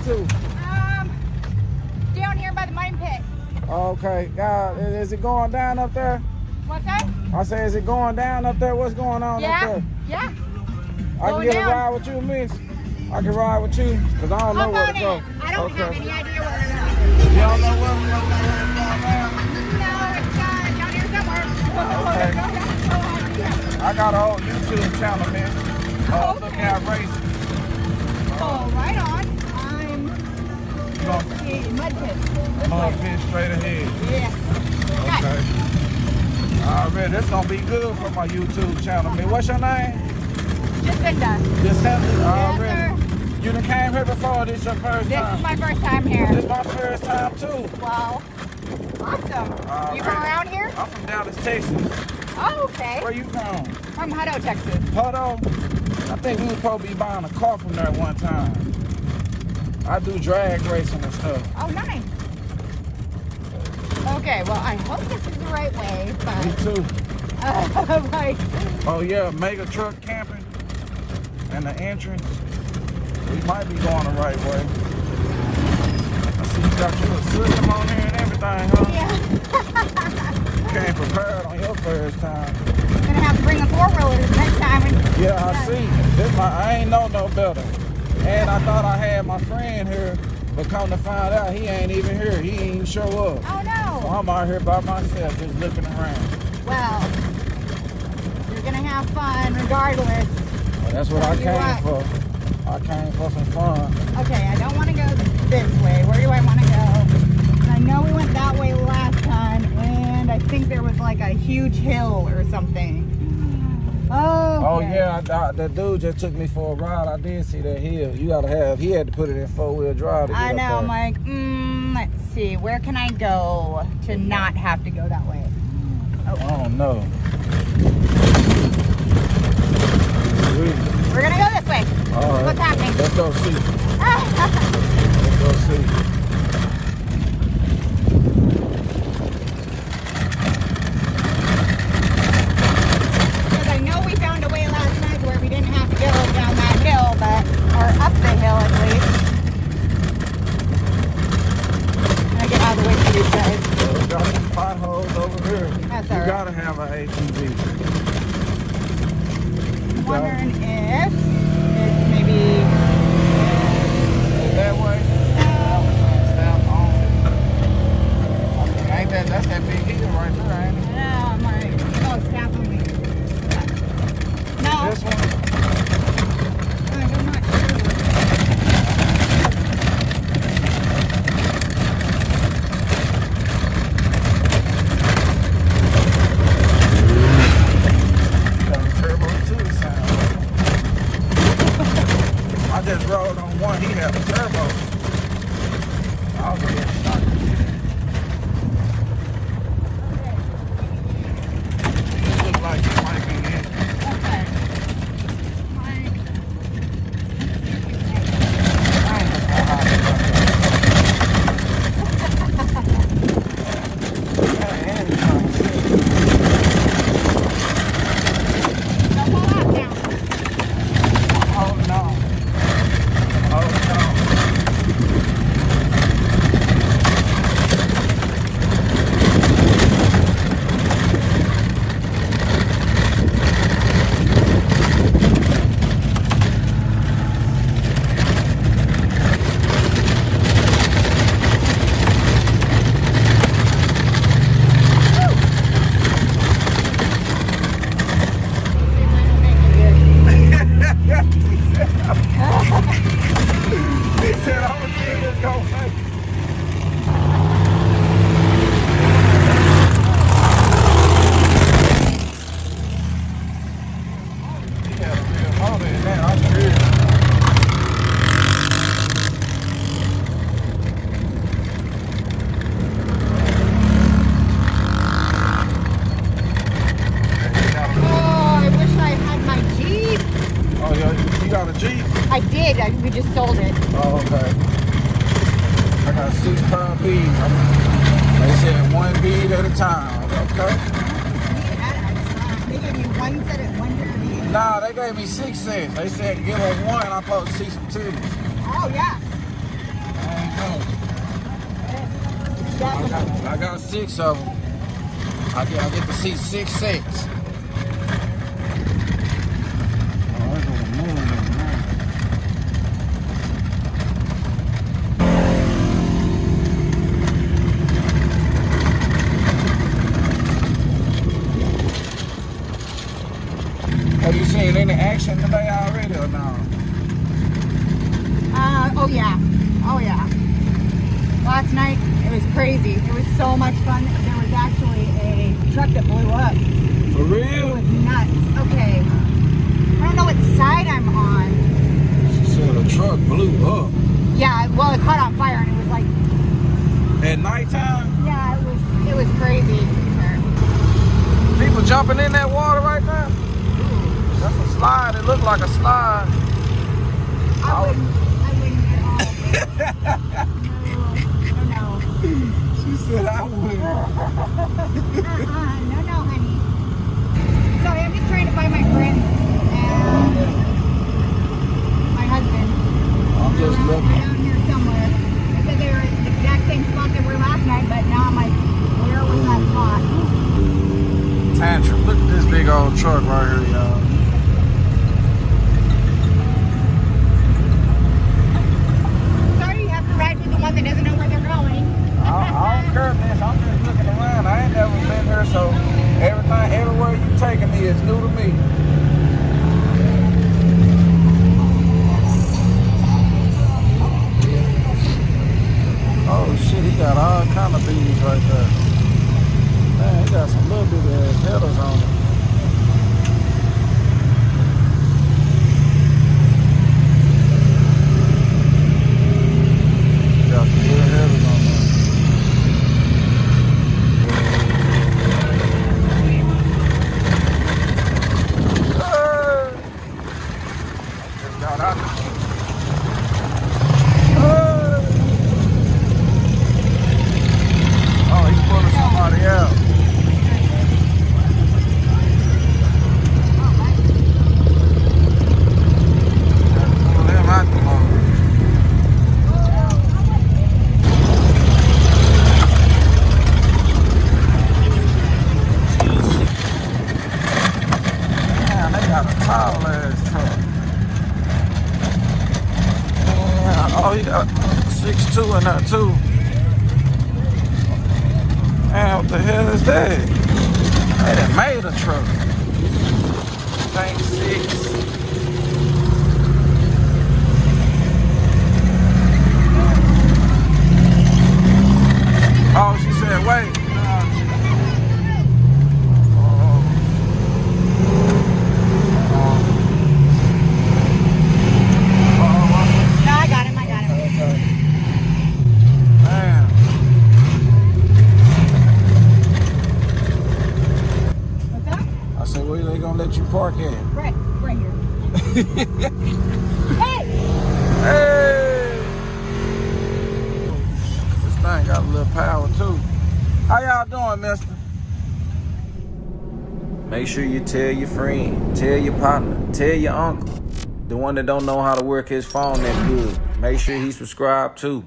to? Down here by the mine pit. Okay. Is it going down up there? What's that? I say, is it going down up there? What's going on up there? Yeah. I can Going get a down. ride with you, miss? I can ride with you? Because I don't know where to go. I don't have any idea where to go. You don't know where it's going down? No, it's down here somewhere. Okay. No idea. I got a whole YouTube channel, man. Look at racing. Oh, right on. I'm Mud Pit. Mud Pit straight ahead. Yeah. Okay. Alright, this gonna be good for my YouTube channel, man. What's your name? Jacinda. Jacinda. Yes, Already. You done came here before, this your first This time? is my first time here. This my first time too. Wow. Awesome. You from around here? I'm from Dallas, Texas. Oh, okay. Where you from? From Hutto, Texas. Hutto? I think we was supposed to be buying a car from there one time. I do drag racing and stuff. Oh, nice. Okay, well, I hope this is the right way, but... Me too. Like... Oh yeah, mega truck camping and the entrance. We might be going the right way. I see you got your little system on here and everything, huh? Yeah. You came prepared on your first time. Gonna have to bring a four-wheeler next time. Yeah, I see. I ain't know no better. And I thought I had my friend here, but come to find out, he ain't even here. He ain't even show up. Oh, no. So I'm out here by myself, just looking around. Well, you're gonna have fun regardless. Well, that's what I came for. I came for some fun. Okay, I don't want to go this way. Where do I want to go? I know we went that way last time, and I think there was like a huge hill or something. Oh. Oh yeah, the dude just took me for a ride. I did see that hill. He had to put it in 4-wheel drive to get I know. up I'm like, let's see. Where can I go to not have to go that way? Oh. I don't know. We're gonna go this way. All right. What's happening? Let's go see. Let's go see. Because I know we found a way last night where we didn't have to go down that hill, or up the hill at least. I'm gonna get out of the way for these guys. We got some potholes over here. That's You all right. gotta have an ATV. I'm wondering if it's maybe That way? Stop on. Ain't that's that big hill right there, ain't it? yeah, I'm like, oh, snap on me. No, This one? I'm not sure. Got a turbo too sound. I just rode on one, he had a turbo. I was a little shocked. It looked like it might be it. Okay. I ain't just gonna hide it like that. And it's trying to sit. Don't pull out now. Holding on. Holding on. He said, I'm gonna see this go make it. He had a real motor in there, I'm sure. Oh, I wish I had my Jeep. Oh, yeah, you got a Jeep? I did. We just sold it. Oh, okay. I got 6 pound beads. They said 1 bead at a time. Okay. They gave me one set at one bead. Nah, they gave me 6 cents. They said give her 1, I'm supposed to see some titties. Oh, yeah. I got 6 of them. I get to see 6 sets. Have you seen any action today already or no? Oh yeah. Oh yeah. Last night, it was crazy. It was so much fun. There was actually a truck that blew up. For real? It was nuts. Okay. I don't know what side I'm on. She said a truck blew up. Yeah, well, it caught on fire and it was like... At nighttime? Yeah, it was crazy. People jumping in that water right now? That's a slide. It looked like a slide. I wouldn't at all. No. She said I wouldn't. No, honey. Sorry, I'm just trying to find my friends and my husband. I'm just looking. Down here somewhere. They said they were at the exact same spot they were last night, but now I'm like, where was that spot? Tantrum. Look at this big old truck right here, y'all. Sorry, you have to ride with the one that doesn't know where they're going. I don't care this. I'm just looking around. I ain't never been here, so everywhere you taking me is new to me. Oh shit, he got all kind of beads right there. Man, he got some little bit of headers on it. Got some little headers on there. Just got out. Oh, he's pulling somebody out. Pull him out the motor. Man, they got a tall ass truck. Man, oh, he got 6'2" in there too. Man, what the hell is that? They done made a truck. Tank 6. Oh, she said, wait. No, I got him. Okay. Man. What's that? I said, where they gonna let you park at? Right here. Hey! Hey! This thing got a little power too. How y'all doing, mister? Make sure you tell your friend, tell your partner, tell your uncle. The one that don't know how to work his phone that good. Make sure he subscribed too.